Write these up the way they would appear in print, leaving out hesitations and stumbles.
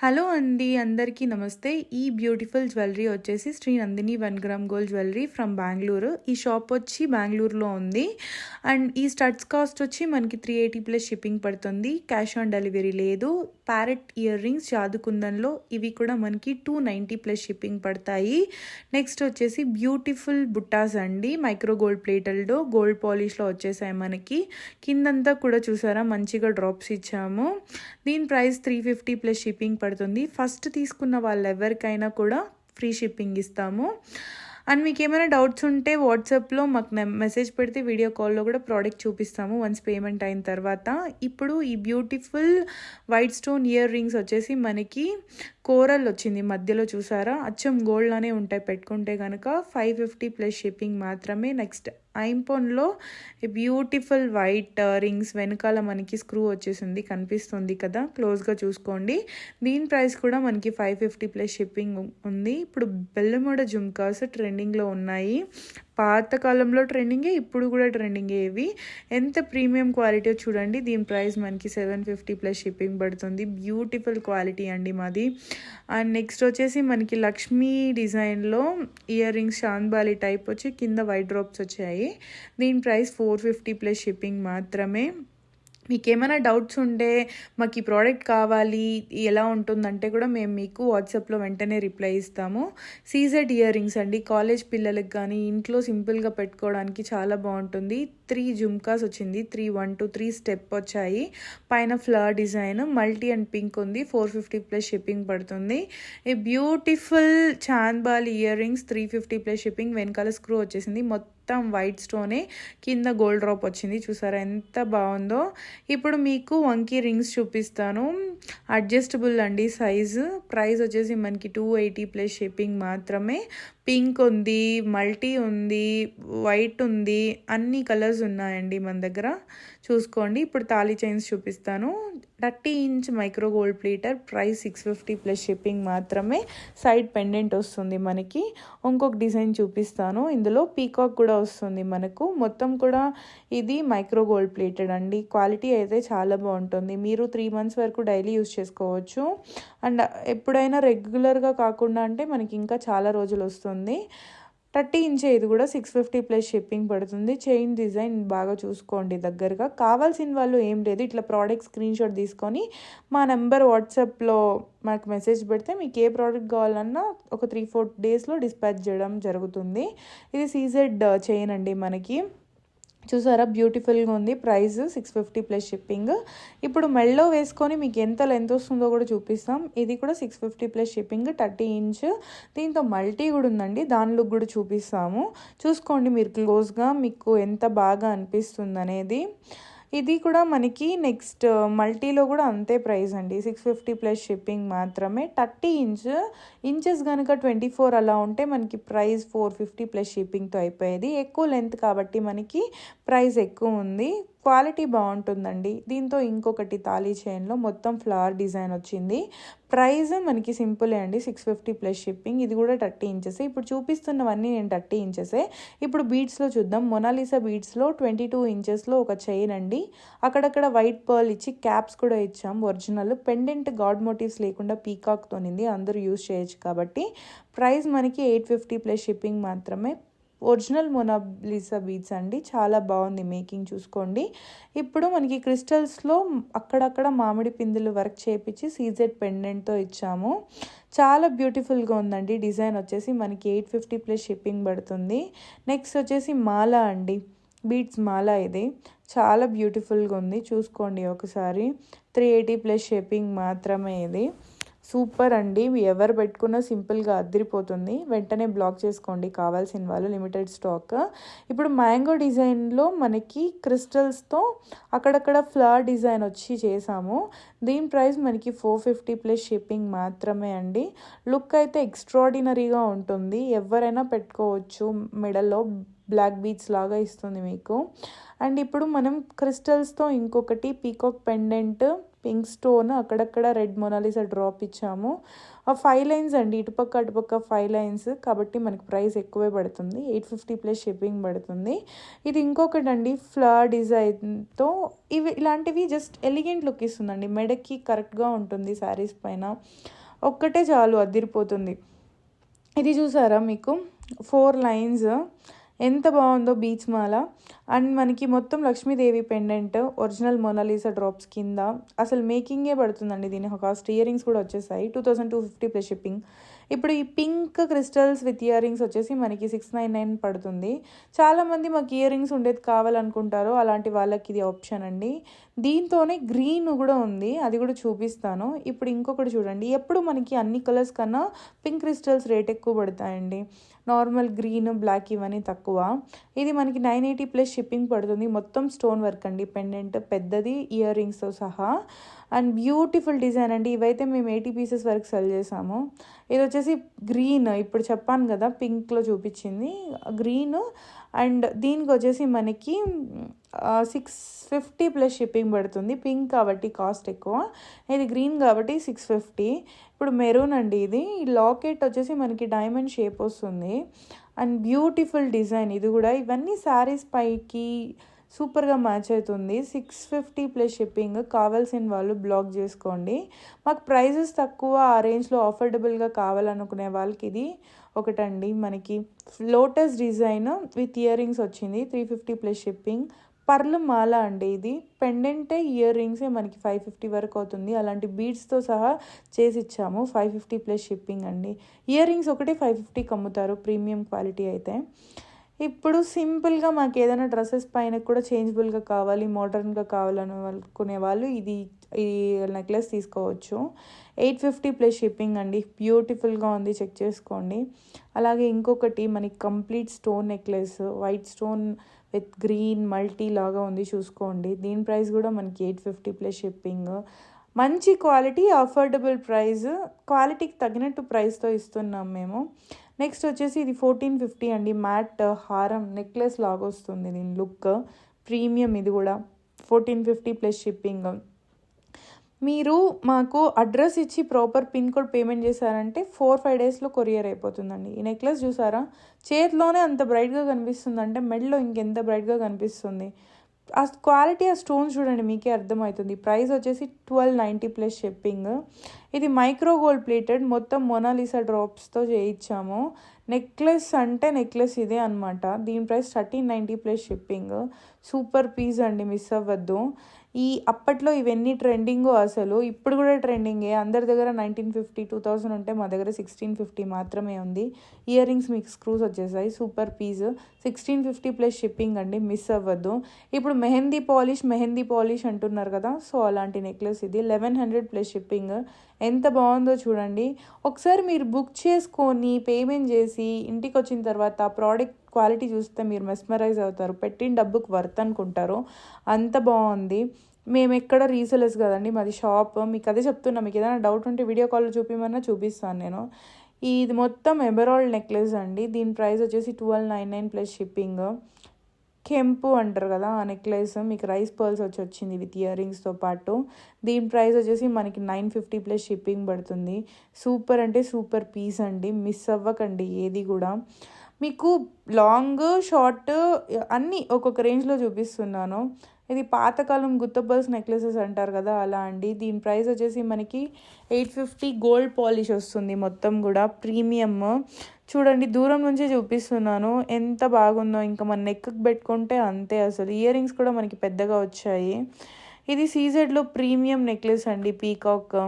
Hello అండి, అందరికీ నమస్తే. ఈ బ్యూటిఫుల్ జ్యువెలరీ వచ్చేసి Shri Nandini 1 gram gold jewellery from Bengaluru. ఈ షాప్ వచ్చి బెంగళూరులో ఉంది. అండ్ ఈ స్టడ్స్ కాస్ట్ వచ్చి మనకి 380 ప్లస్ షిప్పింగ్ పడుతుంది. క్యాష్ ఆన్ డెలివరీ లేదు. ప్యారెట్ ఇయర్ రింగ్స్ జాదుకుందంలో ఇవి కూడా మనకి 290 ప్లస్ షిప్పింగ్ పడతాయి. నెక్స్ట్ వచ్చేసి బ్యూటిఫుల్ బుట్టాస్ అండి, మైక్రో గోల్డ్ ప్లేటెడ్ గోల్డ్ పాలిష్లో వచ్చేసాయి మనకి. కిందంతా కూడా చూసారా మంచిగా డ్రాప్స్ ఇచ్చాము. దీని ప్రైస్ 350 ప్లస్ షిప్పింగ్ పడుతుంది. ఫస్ట్ తీసుకున్న వాళ్ళు ఎవరికైనా కూడా ఫ్రీ షిప్పింగ్ ఇస్తాము. అండ్ మీకు ఏమైనా డౌట్స్ ఉంటే వాట్సాప్లో మాకు మెసేజ్ పెడితే వీడియో కాల్లో కూడా ప్రోడక్ట్ చూపిస్తాము వన్స్ పేమెంట్ అయిన తర్వాత. ఇప్పుడు ఈ beautiful white stone ear rings వచ్చేసి మనకి కోరల్ వచ్చింది మధ్యలో, చూసారా అచ్చం గోల్డ్లానే ఉంటాయి పెట్టుకుంటే కనుక. 550 ప్లస్ షిప్పింగ్ మాత్రమే. నెక్స్ట్ ఐంపోన్లో బ్యూటిఫుల్ వైట్ రింగ్స్ వెనకాల మనకి స్క్రూ వచ్చేసింది, కనిపిస్తుంది కదా, క్లోజ్గా చూసుకోండి. దీని ప్రైస్ కూడా మనకి 550 ప్లస్ షిప్పింగ్ ఉంది. ఇప్పుడు బెల్లమోడ జుమ్కాస్ ట్రెండింగ్లో ఉన్నాయి. పాతకాలంలో ట్రెండింగే, ఇప్పుడు కూడా ట్రెండింగే. ఇవి ఎంత ప్రీమియం క్వాలిటీ చూడండి. దీని ప్రైస్ మనకి 750 ప్లస్ షిప్పింగ్ పడుతుంది. బ్యూటిఫుల్ క్వాలిటీ అండి మాది. అండ్ నెక్స్ట్ వచ్చేసి మనకి లక్ష్మీ డిజైన్లో ఇయర్ రింగ్స్ చాంద్బాలి టైప్ వచ్చి కింద వైట్ డ్రాప్స్ వచ్చాయి. దీని ప్రైస్ 450 ప్లస్ షిప్పింగ్ మాత్రమే. మీకు ఏమైనా డౌట్స్ ఉంటే మాకు ఈ ప్రోడక్ట్ కావాలి ఎలా ఉంటుందంటే కూడా మేము మీకు వాట్సాప్లో వెంటనే రిప్లై ఇస్తాము. సీజెడ్ ఇయర్ రింగ్స్ అండి, కాలేజ్ పిల్లలకి కానీ ఇంట్లో సింపుల్గా పెట్టుకోవడానికి చాలా బాగుంటుంది. 3 జుమ్కాస్ వచ్చింది, 3 1 2 3 స్టెప్ వచ్చాయి. పైన flower design multi and pink ఉంది. 450 ప్లస్ షిప్పింగ్ పడుతుంది. ఈ beautiful chandbali ear rings 350 plus shipping. వెనకాల స్క్రూ వచ్చేసింది, మొత్తం వైట్ స్టోనే, కింద గోల్డ్ డ్రాప్ వచ్చింది. చూసారా ఎంత బాగుందో. ఇప్పుడు మీకు వంకీ రింగ్స్ చూపిస్తాను. అడ్జస్టబుల్ అండి సైజు. ప్రైస్ వచ్చేసి మనకి 280 ప్లస్ షిప్పింగ్ మాత్రమే. పింక్ ఉంది, మల్టీ ఉంది, వైట్ ఉంది, అన్ని కలర్స్ ఉన్నాయండి మన దగ్గర, చూసుకోండి. ఇప్పుడు తాళీ చైన్స్ చూపిస్తాను. 30 inch micro gold plated. Price 650 plus shipping మాత్రమే. సైడ్ పెండెంట్ వస్తుంది మనకి. ఇంకొక డిజైన్ చూపిస్తాను, ఇందులో పీకాక్ కూడా వస్తుంది మనకు. మొత్తం కూడా ఇది మైక్రో గోల్డ్ ప్లేటెడ్ అండి. క్వాలిటీ అయితే చాలా బాగుంటుంది. మీరు 3 months వరకు డైలీ యూస్ చేసుకోవచ్చు. అండ్ ఎప్పుడైనా రెగ్యులర్గా కాకుండా అంటే మనకి ఇంకా చాలా రోజులు వస్తుంది. 30 ఇంచ్ ఇది కూడా 650 ప్లస్ షిప్పింగ్ పడుతుంది. చైన్ డిజైన్ బాగా చూసుకోండి దగ్గరగా. కావాల్సిన వాళ్ళు ఏం లేదు, ఇట్లా ప్రోడక్ట్ స్క్రీన్ షాట్ తీసుకొని మా నెంబర్ వాట్సాప్లో మాకు మెసేజ్ పెడితే మీకు ఏ ప్రోడక్ట్ కావాలన్నా ఒక 3-4 డేస్లో డిస్పాచ్ చేయడం జరుగుతుంది. ఇది సీజెడ్ చైన్ అండి మనకి, చూసారా బ్యూటిఫుల్గా ఉంది. Price 650 plus shipping. ఇప్పుడు మెల్లో వేసుకొని మీకు ఎంత లెంత్ వస్తుందో కూడా చూపిస్తాం. ఇది కూడా 650 ప్లస్ షిప్పింగ్. 30 ఇంచ్. దీంతో మల్టీ కూడా ఉందండి, దానిలో కూడా చూపిస్తాము. చూసుకోండి మీరు క్లోజ్గా, మీకు ఎంత బాగా అనిపిస్తుంది అనేది. ఇది కూడా మనకి నెక్స్ట్ మల్టీలో కూడా అంతే ప్రైస్ అండి, 650 ప్లస్ షిప్పింగ్ మాత్రమే. 30 ఇంచెస్ కనుక 24 అలా ఉంటే మనకి ప్రైస్ 450 ప్లస్ షిప్పింగ్తో అయిపోయేది. ఎక్కువ లెంత్ కాబట్టి మనకి ప్రైస్ ఎక్కువ ఉంది. క్వాలిటీ బాగుంటుందండి. దీంతో ఇంకొకటి తాళీ చైన్లో మొత్తం ఫ్లవర్ డిజైన్ వచ్చింది. ప్రైస్ మనకి సింపులే అండి, 650 ప్లస్ షిప్పింగ్. ఇది కూడా 30 ఇంచెస్. ఇప్పుడు చూపిస్తున్నవన్నీ నేను 30 ఇంచెసే. ఇప్పుడు బీడ్స్లో చూద్దాం. మొనాలిసా బీడ్స్లో 22 ఇంచెస్లో ఒక చైన్ అండి. అక్కడక్కడ వైట్ పర్ల్ ఇచ్చి క్యాప్స్ కూడా ఇచ్చాం ఒరిజినల్. పెండెంట్ గాడ్ మోటివ్స్ లేకుండా పీకాక్తోనింది, అందరూ యూస్ చేయొచ్చు కాబట్టి. ప్రైస్ మనకి 850 ప్లస్ షిప్పింగ్ మాత్రమే. ఒరిజినల్ మొనాలిసా బీడ్స్ అండి, చాలా బాగుంది మేకింగ్, చూసుకోండి. ఇప్పుడు మనకి క్రిస్టల్స్లో అక్కడక్కడ మామిడి పిందులు వర్క్ చేయించి సీజెడ్ పెండెంట్తో ఇచ్చాము. చాలా బ్యూటిఫుల్గా ఉందండి. డిజైన్ వచ్చేసి మనకి 850 ప్లస్ షిప్పింగ్ పడుతుంది. నెక్స్ట్ వచ్చేసి మాల అండి, బీడ్స్ మాల. ఇది చాలా బ్యూటిఫుల్గా ఉంది, చూసుకోండి ఒకసారి. 380 ప్లస్ షిప్పింగ్ మాత్రమే. ఇది సూపర్ అండి, ఎవరు పెట్టుకున్నా సింపుల్గా అదిరిపోతుంది. వెంటనే బ్లాక్ చేసుకోండి కావాల్సిన వాళ్ళు, లిమిటెడ్ స్టాక్. ఇప్పుడు మ్యాంగో డిజైన్లో మనకి క్రిస్టల్స్తో అక్కడక్కడ ఫ్లవర్ డిజైన్ వచ్చి చేసాము. దీని ప్రైస్ మనకి 450 ప్లస్ షిప్పింగ్ మాత్రమే అండి. లుక్ అయితే ఎక్స్ట్రాడినరీగా ఉంటుంది, ఎవరైనా పెట్టుకోవచ్చు. మెడల్లో బ్లాక్ బీడ్స్ లాగా ఇస్తుంది మీకు. అండ్ ఇప్పుడు మనం క్రిస్టల్స్తో ఇంకొకటి పీకాక్ పెండెంట్ పింక్ స్టోన్, అక్కడక్కడ రెడ్ మొనాలిసా డ్రాప్ ఇచ్చాము. 5 లైన్స్ అండి, ఇటుపక్క అటుపక్క 5 లైన్స్, కాబట్టి మనకి ప్రైస్ ఎక్కువే పడుతుంది. 850 ప్లస్ షిప్పింగ్ పడుతుంది. ఇది ఇంకొకటి అండి, ఫ్లవర్ డిజైన్తో ఇలాంటివి జస్ట్ ఎలిగెంట్ లుక్ ఇస్తుందండి. మెడకి కరెక్ట్గా ఉంటుంది, శారీస్ పైన ఒక్కటే చాలు అదిరిపోతుంది. ఇది చూసారా మీకు 4 లైన్స్ ఎంత బాగుందో బీచ్ మాల. అండ్ మనకి మొత్తం Lakshmidevi pendant, original Mona Lisa drops కింద. అసలు మేకింగే పడుతుందండి దీని కాస్ట్. ఇయర్ రింగ్స్ కూడా వచ్చేసాయి 2250 ప్లస్ షిప్పింగ్. ఇప్పుడు ఈ pink crystals with ear rings వచ్చేసి మనకి 699 పడుతుంది. చాలామంది మాకు ఇయర్ రింగ్స్ ఉండేది కావాలనుకుంటారు, అలాంటి వాళ్ళకి ఇది ఆప్షన్ అండి. దీంతోనే గ్రీన్ కూడా ఉంది, అది కూడా చూపిస్తాను. ఇప్పుడు ఇంకొకటి చూడండి, ఎప్పుడు మనకి అన్ని కలర్స్ కన్నా పింక్ క్రిస్టల్స్ రేట్ ఎక్కువ పడతాయండి. నార్మల్ గ్రీన్, బ్లాక్ ఇవన్నీ తక్కువ. ఇది మనకి 980 ప్లస్ షిప్పింగ్ పడుతుంది. మొత్తం స్టోన్ వర్క్ అండి, పెండెంట్ పెద్దది, ఇయర్ రింగ్స్తో సహా. అండ్ బ్యూటిఫుల్ డిజైన్ అండి. ఇవైతే మేము 80 పీసెస్ వరకు సెల్ చేసాము. ఇది వచ్చేసి గ్రీన్, ఇప్పుడు చెప్పాను కదా పింక్లో చూపించింది గ్రీన్. అండ్ దీనికి వచ్చేసి మనకి 650 ప్లస్ షిప్పింగ్ పడుతుంది. పింక్ కాబట్టి కాస్ట్ ఎక్కువ, ఇది గ్రీన్ కాబట్టి 650. ఇప్పుడు మెరూన్ అండి, ఇది లాకెట్ వచ్చేసి మనకి డైమండ్ షేప్ వస్తుంది. అండ్ బ్యూటిఫుల్ డిజైన్ ఇది కూడా. ఇవన్నీ శారీస్ పైకి సూపర్గా మ్యాచ్ అవుతుంది. 650 ప్లస్ షిప్పింగ్. కావాల్సిన వాళ్ళు బ్లాక్ చేసుకోండి. మాకు ప్రైజెస్ తక్కువ, ఆ రేంజ్లో అఫోర్డబుల్గా కావాలనుకునే వాళ్ళకి ఇది ఒకటండి. మనకి lotus design with ear rings వచ్చింది, 350 ప్లస్ షిప్పింగ్. పర్ల్ మాల అండి, ఇది పెండెంటే ఇయర్ రింగ్సే మనకి 550 వరకు అవుతుంది. అలాంటి బీడ్స్తో సహా చేసి ఇచ్చాము. 550 ప్లస్ షిప్పింగ్ అండి. ఇయర్ రింగ్స్ ఒకటి 550కి అమ్ముతారు, ప్రీమియం క్వాలిటీ అయితే. ఇప్పుడు సింపుల్గా మాకు ఏదైనా డ్రెస్సెస్ పైన కూడా చేంజబుల్గా కావాలి, మోడర్న్గా కావాలనుకునే వాళ్ళు ఈ నెక్లెస్ తీసుకోవచ్చు. 850 ప్లస్ షిప్పింగ్ అండి. బ్యూటిఫుల్గా ఉంది, చెక్ చేసుకోండి. అలాగే ఇంకొకటి మనకి complete stone necklace, white stone with green multi లాగా ఉంది, చూసుకోండి. దీని ప్రైస్ కూడా మనకి 850 ప్లస్ షిప్పింగ్. మంచి క్వాలిటీ, అఫోర్డబుల్ ప్రైస్, క్వాలిటీకి తగినట్టు ప్రైస్తో ఇస్తున్నాం మేము. నెక్స్ట్ వచ్చేసి ఇది 1450 అండి, మ్యాట్ హారం నెక్లెస్ లాగా వస్తుంది దీని లుక్, ప్రీమియం. ఇది కూడా 1450 ప్లస్ షిప్పింగ్. మీరు మాకు అడ్రస్ ఇచ్చి ప్రాపర్ పిన్ కోడ్ పేమెంట్ చేశారంటే 4-5 డేస్లో కొరియర్ అయిపోతుందండి. ఈ నెక్లెస్ చూసారా, చేతిలోనే అంత బ్రైట్గా కనిపిస్తుంది అంటే మెడలో ఇంకెంత బ్రైట్గా కనిపిస్తుంది. ఆ క్వాలిటీ, ఆ స్టోన్స్ చూడండి, మీకే అర్థమవుతుంది. ప్రైస్ వచ్చేసి 1290 ప్లస్ షిప్పింగ్. ఇది మైక్రో గోల్డ్ ప్లేటెడ్, మొత్తం మొనాలిసా డ్రాప్స్తో చేయించాము. నెక్లెస్ అంటే నెక్లెస్ ఇదే అనమాట. దీని price 1390 plus shipping. Super piece అండి, మిస్ అవ్వద్దు. అప్పట్లో ఇవన్నీ ట్రెండింగో, అసలు ఇప్పుడు కూడా ట్రెండింగే. అందరి దగ్గర 1950, 2000 ఉంటే మా దగ్గర 1650 మాత్రమే ఉంది. ఇయర్ రింగ్స్ మీకు స్క్రూస్ వచ్చేసాయి. సూపర్ పీస్, 1650 ప్లస్ షిప్పింగ్ అండి, మిస్ అవ్వద్దు. ఇప్పుడు మెహందీ పాలిష్ అంటున్నారు కదా, సో అలాంటి నెక్లెస్ ఇది 1100 ప్లస్ షిప్పింగ్. ఎంత బాగుందో చూడండి. ఒకసారి మీరు బుక్ చేసుకొని పేమెంట్ చేసి ఇంటికి వచ్చిన తర్వాత ప్రోడక్ట్ క్వాలిటీ చూస్తే మీరు మెస్మరైజ్ అవుతారు. పెట్టిన డబ్బుకు వర్త్ అనుకుంటారు, అంత బాగుంది. మేము ఎక్కడ రీసెలర్స్ కదండి, మాది షాప్. మీకు అదే చెప్తున్నా, మీకు ఏదైనా డౌట్ ఉంటే వీడియో కాల్లో చూపిస్తాను నేను. ఇది మొత్తం ఎమరాల్డ్ నెక్లెస్ అండి. దీని ప్రైస్ వచ్చేసి 1299 ప్లస్ షిప్పింగ్. కెంపు అంటారు కదా ఆ నెక్లెస్, మీకు రైస్ పర్ల్స్ వచ్చింది విత్ ఇయర్ రింగ్స్తో పాటు. దీని ప్రైస్ వచ్చేసి మనకి 950 ప్లస్ షిప్పింగ్ పడుతుంది. సూపర్ అంటే సూపర్ పీస్ అండి, మిస్ అవ్వకండి ఏది కూడా. మీకు లాంగ్ షార్ట్ అన్నీ ఒక్కొక్క రేంజ్లో చూపిస్తున్నాను. ఇది పాతకాలం గుత్తపల్స్ నెక్లెసెస్ అంటారు కదా, అలా అండి. దీని ప్రైస్ వచ్చేసి మనకి 850. గోల్డ్ పాలిష్ వస్తుంది మొత్తం కూడా, ప్రీమియం. చూడండి, దూరం నుంచే చూపిస్తున్నాను, ఎంత బాగుందో. ఇంకా మన నెక్కి పెట్టుకుంటే అంతే. అసలు ఇయర్ రింగ్స్ కూడా మనకి పెద్దగా వచ్చాయి. ఇది సీజెడ్లో ప్రీమియం నెక్లెస్ అండి, పీకాక్.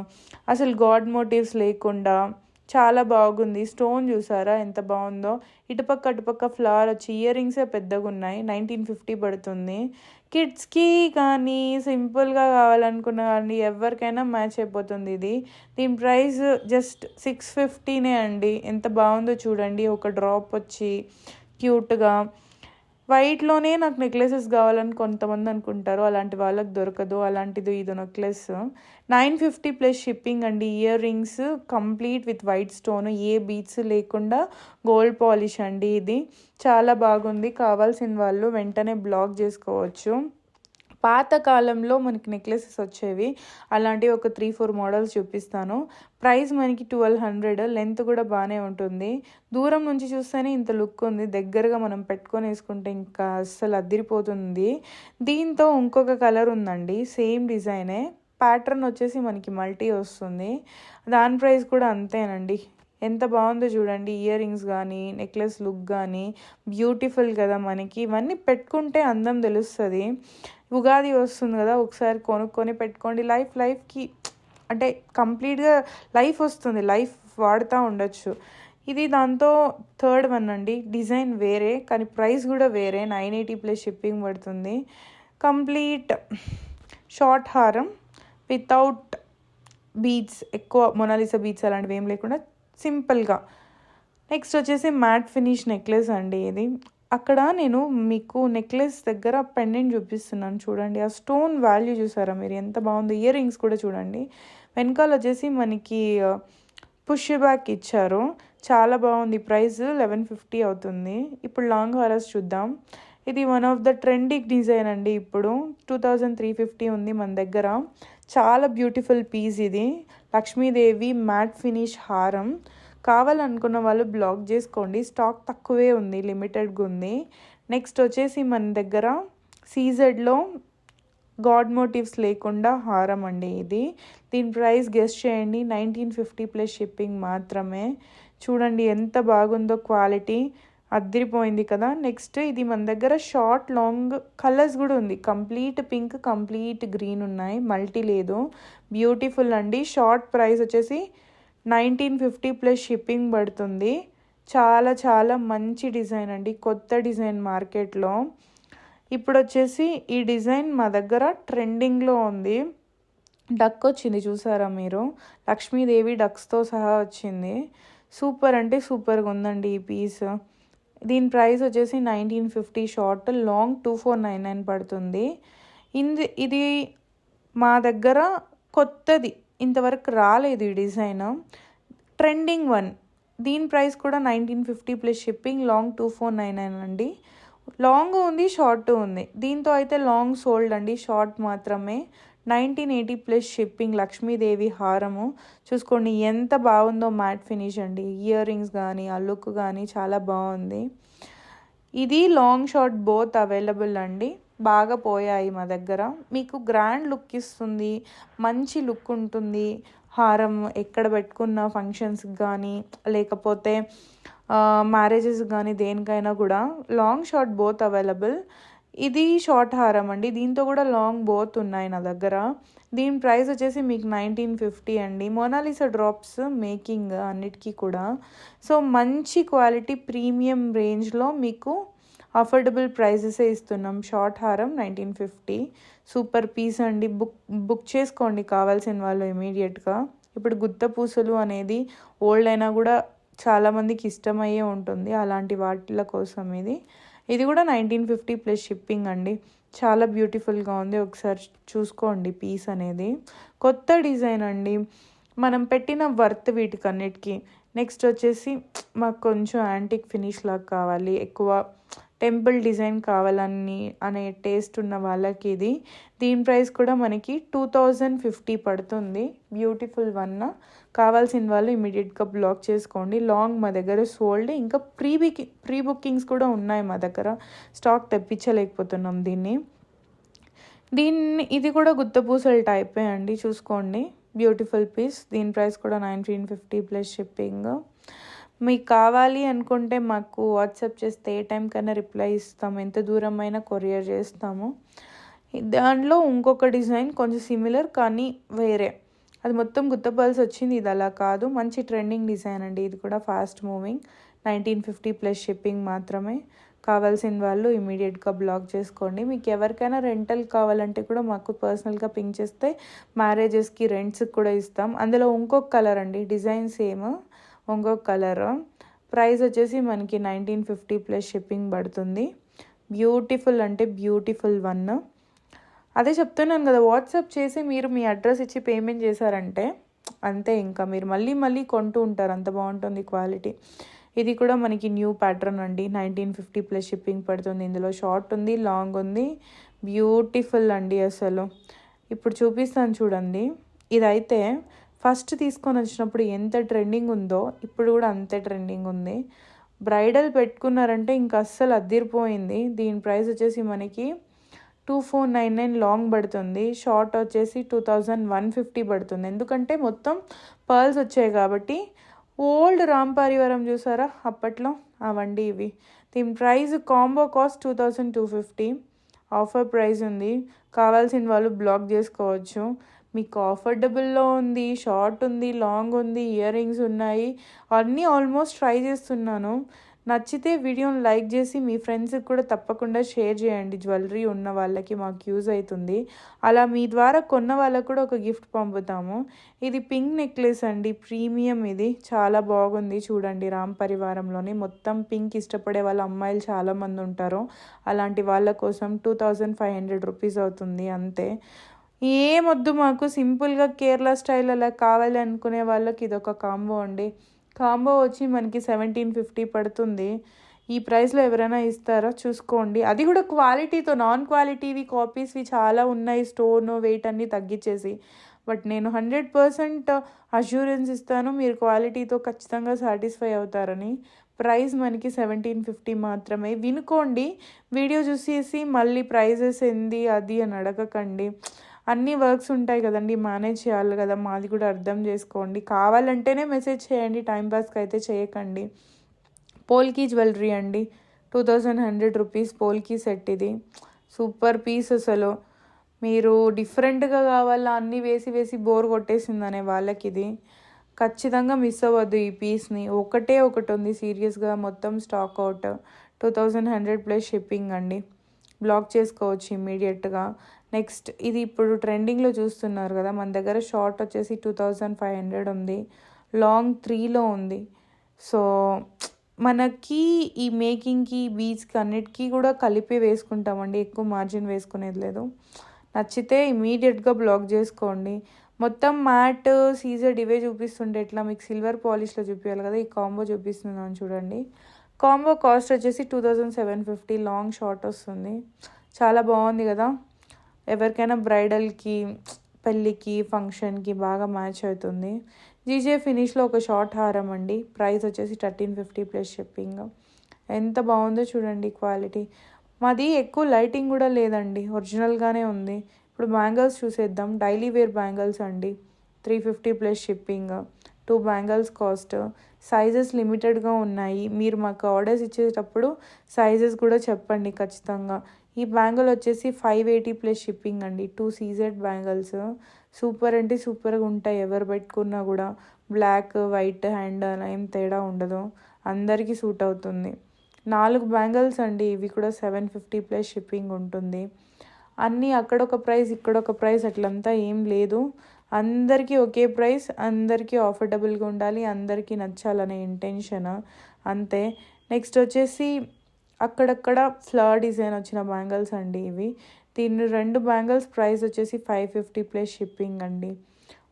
అసలు గాడ్ మోటివ్స్ లేకుండా చాలా బాగుంది. స్టోన్ చూసారా ఎంత బాగుందో. ఇటుపక్క అటుపక్క ఫ్లవర్ వచ్చి ఇయర్ రింగ్సే పెద్దగా ఉన్నాయి. 1950 పడుతుంది. కిడ్స్కి కానీ సింపుల్గా కావాలనుకున్న కానీ ఎవరికైనా మ్యాచ్ అయిపోతుంది ఇది. దీని ప్రైస్ జస్ట్ 650 అండి. ఎంత బాగుందో చూడండి. ఒక డ్రాప్ వచ్చి క్యూట్గా వైట్లోనే నాకు నెక్లెసెస్ కావాలని కొంతమంది అనుకుంటారు, అలాంటి వాళ్ళకి దొరకదు. అలాంటిది ఇది నెక్లెస్ 950 ప్లస్ షిప్పింగ్ అండి. Ear rings complete with white stone, ఏ బీట్స్ లేకుండా గోల్డ్ పాలిష్ అండి. ఇది చాలా బాగుంది. కావాల్సిన వాళ్ళు వెంటనే బ్లాక్ చేసుకోవచ్చు. పాత కాలంలో మనకి నెక్లెసెస్ వచ్చేవి, అలాంటివి ఒక 3-4 మోడల్స్ చూపిస్తాను. ప్రైస్ మనకి 1200, లెంత్ కూడా బాగానే ఉంటుంది. దూరం నుంచి చూస్తేనే ఇంత లుక్ ఉంది, దగ్గరగా మనం పెట్టుకొని వేసుకుంటే ఇంకా అస్సలు అదిరిపోతుంది. దీంతో ఇంకొక కలర్ ఉందండి, సేమ్ డిజైనే, ప్యాటర్న్ వచ్చేసి మనకి మల్టీ వస్తుంది. దాని ప్రైస్ కూడా అంతేనండి. ఎంత బాగుందో చూడండి, ఇయర్ రింగ్స్ కానీ నెక్లెస్ లుక్ కానీ బ్యూటిఫుల్ కదా. మనకి ఇవన్నీ పెట్టుకుంటే అందం తెలుస్తుంది. ఉగాది వస్తుంది కదా, ఒకసారి కొనుక్కొని పెట్టుకోండి. లైఫ్కి అంటే కంప్లీట్గా లైఫ్ వస్తుంది, లైఫ్ వాడుతూ ఉండొచ్చు. ఇది దాంతో థర్డ్ వన్ అండి. డిజైన్ వేరే కానీ ప్రైస్ కూడా వేరే, 980 ప్లస్ షిప్పింగ్ పడుతుంది. కంప్లీట్ షార్ట్ హారం వితౌట్ బీడ్స్, ఎక్కువ మొనాలిసా బీడ్స్ అలాంటివి ఏం లేకుండా సింపుల్గా. నెక్స్ట్ వచ్చేసి మ్యాట్ ఫినిష్ నెక్లెస్ అండి. ఇది అక్కడ నేను మీకు నెక్లెస్ దగ్గర పెండెంట్ చూపిస్తున్నాను చూడండి, ఆ స్టోన్ వాల్యూ చూసారా మీరు ఎంత బాగుందో. ఇయర్ రింగ్స్ కూడా చూడండి, వెనకాల వచ్చేసి మనకి పుష్ బ్యాక్ ఇచ్చారు, చాలా బాగుంది. ప్రైస్ 1150 అవుతుంది. ఇప్పుడు లాంగ్ హారస్ చూద్దాం. ఇది one of the trending design అండి. ఇప్పుడు 2350 ఉంది మన దగ్గర. చాలా బ్యూటిఫుల్ పీస్ ఇది, లక్ష్మీదేవి మ్యాట్ ఫినిష్ హారం. కావాలనుకున్న వాళ్ళు బ్లాక్ చేసుకోండి, స్టాక్ తక్కువే ఉంది, లిమిటెడ్గా ఉంది. నెక్స్ట్ వచ్చేసి మన దగ్గర సీజెడ్లో గాడ్ మోటివ్స్ లేకుండా హారం అండి ఇది. దీని ప్రైస్ గెస్ చేయండి, 1950 ప్లస్ షిప్పింగ్ మాత్రమే. చూడండి ఎంత బాగుందో, క్వాలిటీ అదిరిపోయింది కదా. నెక్స్ట్ ఇది మన దగ్గర షార్ట్ లాంగ్ కలర్స్ కూడా ఉంది, కంప్లీట్ పింక్, కంప్లీట్ గ్రీన్ ఉన్నాయి, మల్టీ లేదు. బ్యూటిఫుల్ అండి. షార్ట్ ప్రైస్ వచ్చేసి 1950 ప్లస్ షిప్పింగ్ పడుతుంది. చాలా చాలా మంచి డిజైన్ అండి, కొత్త డిజైన్ మార్కెట్లో. ఇప్పుడు వచ్చేసి ఈ డిజైన్ మా దగ్గర ట్రెండింగ్లో ఉంది. డక్ వచ్చింది చూసారా మీరు, లక్ష్మీదేవి డక్స్తో సహా వచ్చింది. సూపర్ అంటే సూపర్గా ఉందండి ఈ పీస్. దీని ప్రైస్ వచ్చేసి 1950, షార్ట్ లాంగ్ 2499 పడుతుంది. ఇది మా దగ్గర కొత్తది, ఇంతవరకు రాలేదు ఈ డిజైన్, ట్రెండింగ్ వన్. దీని ప్రైస్ కూడా 1950 ప్లస్ షిప్పింగ్, లాంగ్ 2499 అండి. లాంగ్ ఉంది, షార్ట్ ఉంది. దీంతో అయితే లాంగ్ సోల్డ్ అండి, షార్ట్ మాత్రమే. 1980 ప్లస్ షిప్పింగ్, లక్ష్మీదేవి హారము. చూసుకోండి ఎంత బాగుందో, మ్యాట్ ఫినిష్ అండి. ఇయర్ రింగ్స్ కానీ ఆ లుక్ కానీ చాలా బాగుంది. ఇది లాంగ్ షార్ట్ బోత్ అవైలబుల్ అండి, బాగా పోయాయి మా దగ్గర. మీకు గ్రాండ్ లుక్ ఇస్తుంది, మంచి లుక్ ఉంటుంది. హారం ఎక్కడ పెట్టుకున్న ఫంక్షన్స్కి కానీ లేకపోతే మ్యారేజెస్ కానీ దేనికైనా కూడా లాంగ్ షార్ట్ బోత్ అవైలబుల్. ఇది షార్ట్ హారం అండి, దీంతో కూడా లాంగ్ బోత్ ఉన్నాయి నా దగ్గర. దీని ప్రైస్ వచ్చేసి మీకు 1950 అండి. మొనాలిసా డ్రాప్స్ మేకింగ్ అన్నిటికీ కూడా. సో మంచి క్వాలిటీ ప్రీమియం రేంజ్లో మీకు అఫోర్డబుల్ ప్రైజెసే ఇస్తున్నాం. షార్ట్ హారం 1950, సూపర్ పీస్ అండి. బుక్ చేసుకోండి కావాల్సిన వాళ్ళు ఇమీడియట్గా. ఇప్పుడు గుత్త పూసలు అనేది ఓల్డ్ అయినా కూడా చాలామందికి ఇష్టమయ్యే ఉంటుంది, అలాంటి వాటిల కోసం ఇది కూడా 1950 ప్లస్ షిప్పింగ్ అండి. చాలా బ్యూటిఫుల్గా ఉంది, ఒకసారి చూసుకోండి పీస్ అనేది. కొత్త డిజైన్ అండి, మనం పెట్టిన వర్త్ వీటికన్నిటికీ. నెక్స్ట్ వచ్చేసి మాకు కొంచెం యాంటిక్ ఫినిష్ లాగా కావాలి, ఎక్కువ టెంపుల్ డిజైన్ కావాలని అనే టేస్ట్ ఉన్న వాళ్ళకి ఇది. దీని ప్రైస్ కూడా మనకి 2050 పడుతుంది. Beautiful one. కావాల్సిన వాళ్ళు ఇమీడియట్గా బ్లాక్ చేసుకోండి. లాంగ్ మా దగ్గర సోల్డ్, ఇంకా ప్రీ బుకింగ్స్ కూడా ఉన్నాయి మా దగ్గర, స్టాక్ తెప్పించలేకపోతున్నాం దీన్ని. ఇది కూడా గుత్తపూసల టైపే అండి, చూసుకోండి. Beautiful piece. దీని ప్రైస్ కూడా 1950 ప్లస్ షిప్పింగ్. మీకు కావాలి అనుకుంటే మాకు వాట్సాప్ చేస్తే ఏ టైం కన్నా రిప్లై ఇస్తాము, ఎంత దూరం అయినా కొరియర్ చేస్తాము. దానిలో ఇంకొక డిజైన్ కొంచెం సిమిలర్ కానీ వేరే, అది మొత్తం గుత్తపల్స్ వచ్చింది, ఇది అలా కాదు. మంచి ట్రెండింగ్ డిజైన్ అండి, ఇది కూడా ఫాస్ట్ మూవింగ్. 1950 ప్లస్ షిప్పింగ్ మాత్రమే. కావాల్సిన వాళ్ళు ఇమీడియట్గా బ్లాక్ చేసుకోండి. మీకు ఎవరికైనా రెంటల్ కావాలంటే కూడా మాకు పర్సనల్గా పింక్ చేస్తే మ్యారేజెస్కి రెంట్స్కి కూడా ఇస్తాం. అందులో ఇంకొక కలర్ అండి, డిజైన్ సేమ్, ఇంకొక కలర్. ప్రైస్ వచ్చేసి మనకి 1950 ప్లస్ షిప్పింగ్ పడుతుంది. బ్యూటిఫుల్ అంటే బ్యూటిఫుల్ వన్. అదే చెప్తున్నాను కదా, వాట్సాప్ చేసి మీరు మీ అడ్రస్ ఇచ్చి పేమెంట్ చేశారంటే అంతే, ఇంకా మీరు మళ్ళీ కొంటూ ఉంటారు, అంత బాగుంటుంది క్వాలిటీ. ఇది కూడా మనకి న్యూ ప్యాటర్న్ అండి. 1950 ప్లస్ షిప్పింగ్ పడుతుంది. ఇందులో షార్ట్ ఉంది, లాంగ్ ఉంది. బ్యూటిఫుల్ అండి అసలు. ఇప్పుడు చూపిస్తాను చూడండి. ఇదైతే ఫస్ట్ తీసుకొని వచ్చినప్పుడు ఎంత ట్రెండింగ్ ఉందో ఇప్పుడు కూడా అంతే ట్రెండింగ్ ఉంది. బ్రైడల్ పెట్టుకున్నారంటే ఇంకా అస్సలు అద్దిరిపోయింది. దీని ప్రైస్ వచ్చేసి మనకి 2499 లాంగ్ పడుతుంది. షార్ట్ వచ్చేసి 2150 పడుతుంది. ఎందుకంటే మొత్తం పర్ల్స్ వచ్చాయి కాబట్టి. ఓల్డ్ రామ్ పరివారం చూసారా అప్పట్లో, అవండి ఇవి. దీని price combo cost 2250. Offer price ఉంది. కావాల్సిన వాళ్ళు బ్లాక్ చేసుకోవచ్చు. మీకు ఆఫర్డబుల్లో ఉంది, షార్ట్ ఉంది, లాంగ్ ఉంది, ఇయర్ రింగ్స్ ఉన్నాయి. అన్నీ ఆల్మోస్ట్ ట్రై చేస్తున్నాను. నచ్చితే వీడియోని లైక్ చేసి మీ ఫ్రెండ్స్కి కూడా తప్పకుండా షేర్ చేయండి. జ్యువెలరీ ఉన్న వాళ్ళకి మాకు యూజ్ అవుతుంది. అలా మీ ద్వారా కొన్న వాళ్ళకు కూడా ఒక గిఫ్ట్ పంపుతాము. ఇది పింక్ నెక్లెస్ అండి, ప్రీమియం. ఇది చాలా బాగుంది చూడండి. రామ్ పరివారంలోని మొత్తం పింక్ ఇష్టపడే వాళ్ళ అమ్మాయిలు చాలామంది ఉంటారు. అలాంటి వాళ్ళ కోసం 2500 రూపీస్ అవుతుంది అంతే. ఏమొద్దు మాకు, సింపుల్గా కేరళ స్టైల్ అలా కావాలి అనుకునే వాళ్ళకి ఇదొక కాంబో అండి. కాంబో వచ్చి మనకి 1750 పడుతుంది. ఈ ప్రైస్లో ఎవరైనా ఇస్తారా చూసుకోండి. అది కూడా క్వాలిటీతో, నాన్ క్వాలిటీవి కాపీస్వి చాలా ఉన్నాయి. స్టోన్ వెయిట్ అన్నీ తగ్గించేసి. బట్ నేను 100% అష్యూరెన్స్ ఇస్తాను, మీరు క్వాలిటీతో ఖచ్చితంగా సాటిస్ఫై అవుతారని. ప్రైస్ మనకి 1750 మాత్రమే. వినుకోండి, వీడియో చూసేసి మళ్ళీ ప్రైజెస్ ఏంది అది అని అడగకండి. అన్ని వర్క్స్ ఉంటాయి కదండి, మేనేజ్ చేయాలి కదా, మాది కూడా అర్థం చేసుకోండి. కావాలంటేనే మెసేజ్ చేయండి, టైంపాస్కి అయితే చేయకండి. పోల్కి జ్యువెలరీ అండి, 2100 రూపీస్ పోల్కి సెట్. ఇది సూపర్ పీస్ అసలు. మీరు డిఫరెంట్గా కావాలా, అన్నీ వేసి వేసి బోర్ కొట్టేసిందనే వాళ్ళకి ఇది ఖచ్చితంగా మిస్ అవ్వద్దు. ఈ పీస్ని ఒకటే ఒకటి ఉంది సీరియస్గా, మొత్తం స్టాక్ అవుట్. 2100 ప్లస్ షిప్పింగ్ అండి. బ్లాక్ చేసుకోవచ్చు ఇమ్మీడియట్గా. నెక్స్ట్ ఇది ఇప్పుడు ట్రెండింగ్లో చూస్తున్నారు కదా, మన దగ్గర షార్ట్ వచ్చేసి 2500 ఉంది, లాంగ్ 3లో ఉంది. సో మనకి ఈ మేకింగ్కి, బీచ్కి అన్నిటికీ కూడా కలిపి వేసుకుంటామండి, ఎక్కువ మార్జిన్ వేసుకునేది లేదు. నచ్చితే ఇమీడియట్గా బ్లాక్ చేసుకోండి. మొత్తం మ్యాట్, సీజర్ ఇవే చూపిస్తుంటే ఎట్లా, మీకు సిల్వర్ పాలిష్లో చూపించాలి కదా. ఈ కాంబో చూపిస్తున్నాను చూడండి. కాంబో కాస్ట్ వచ్చేసి 2750. లాంగ్ షార్ట్ వస్తుంది. చాలా బాగుంది కదా. ఎవరికైనా బ్రైడల్కి, పెళ్ళికి, ఫంక్షన్కి బాగా మ్యాచ్ అవుతుంది. జీజే ఫినిష్లో ఒక షార్ట్ హారం అండి. ప్రైస్ వచ్చేసి 1350 ప్లస్ షిప్పింగ్. ఎంత బాగుందో చూడండి క్వాలిటీ. మాది ఎక్కువ లైటింగ్ కూడా లేదండి, ఒరిజినల్గానే ఉంది. ఇప్పుడు బ్యాంగిల్స్ చూసేద్దాం. డైలీ వేర్ బ్యాంగిల్స్ అండి, 350 plus shipping. 2 bangles cost. Sizes లిమిటెడ్గా ఉన్నాయి. మీరు మాకు ఆర్డర్స్ ఇచ్చేటప్పుడు సైజెస్ కూడా చెప్పండి ఖచ్చితంగా. ఈ బ్యాంగిల్ వచ్చేసి 580 ప్లస్ షిప్పింగ్ అండి. 2 సీజెడ్ బ్యాంగిల్స్. సూపర్ అంటే సూపర్గా ఉంటాయి, ఎవరు పెట్టుకున్నా కూడా. బ్లాక్, వైట్ హ్యాండ్ అలా ఏం తేడా ఉండదు, అందరికీ సూట్ అవుతుంది. 4 బ్యాంగిల్స్ అండి, ఇవి కూడా 750 ప్లస్ షిప్పింగ్ ఉంటుంది. అన్నీ అక్కడొక ప్రైస్, ఇక్కడొక ప్రైస్ అట్లంతా ఏం లేదు. అందరికీ ఒకే ప్రైస్, అందరికీ ఆఫర్డబుల్గా ఉండాలి, అందరికీ నచ్చాలనే ఇంటెన్షన్ అంతే. నెక్స్ట్ వచ్చేసి అక్కడక్కడ ఫ్లవర్ డిజైన్ వచ్చిన బ్యాంగిల్స్ అండి ఇవి. దీని 2 బ్యాంగిల్స్ ప్రైస్ వచ్చేసి 550 ప్లస్ షిప్పింగ్ అండి.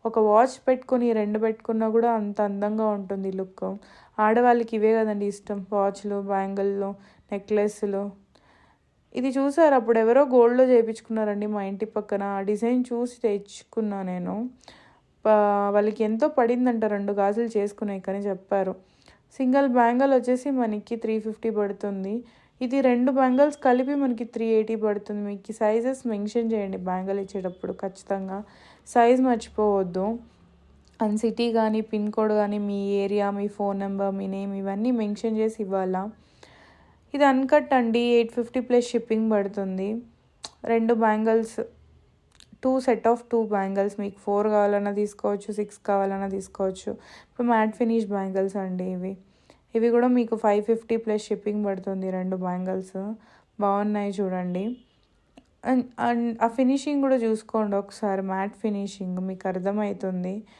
ఒక వాచ్ పెట్టుకొని 2 పెట్టుకున్నా కూడా అంత అందంగా ఉంటుంది లుక్. ఆడవాళ్ళకి ఇవే కదండి ఇష్టం, వాచ్లు, బ్యాంగిల్లో, నెక్లెస్లు. ఇది చూసారు, అప్పుడు ఎవరో గోల్డ్లో చేయించుకున్నారండి మా ఇంటి పక్కన. ఆ డిజైన్ చూసి తెచ్చుకున్నా నేను. వాళ్ళకి ఎంతో పడిందంట 2 గాజులు చేసుకున్నాయి కానీ చెప్పారు. సింగిల్ బ్యాంగిల్ వచ్చేసి మనకి 350 పడుతుంది. ఇది 2 బ్యాంగిల్స్ కలిపి మనకి 380 పడుతుంది. మీకు సైజెస్ మెన్షన్ చేయండి బ్యాంగిల్ ఇచ్చేటప్పుడు ఖచ్చితంగా, సైజ్ మర్చిపోవద్దు. అండ్ సిటీ కానీ, పిన్ కోడ్ కానీ, మీ ఏరియా, మీ ఫోన్ నెంబర్, మీ నేమ్ ఇవన్నీ మెన్షన్ చేసి ఇవ్వాలా. ఇది అన్కట్ అండి, 850 ప్లస్ షిప్పింగ్ పడుతుంది. 2 బ్యాంగిల్స్, 2 సెట్ ఆఫ్ 2 బ్యాంగిల్స్. మీకు 4 కావాలన్నా తీసుకోవచ్చు, 6 కావాలన్నా తీసుకోవచ్చు. ఇప్పుడు మ్యాట్ ఫినిష్ బ్యాంగిల్స్ అండి ఇవి. ఇవి కూడా మీకు 550 ప్లస్ షిప్పింగ్ పడుతుంది. 2 బ్యాంగిల్స్ బాగున్నాయి చూడండి. అండ్ ఆ ఫినిషింగ్ కూడా చూసుకోండి ఒకసారి, మ్యాట్ ఫినిషింగ్ మీకు అర్థమవుతుంది.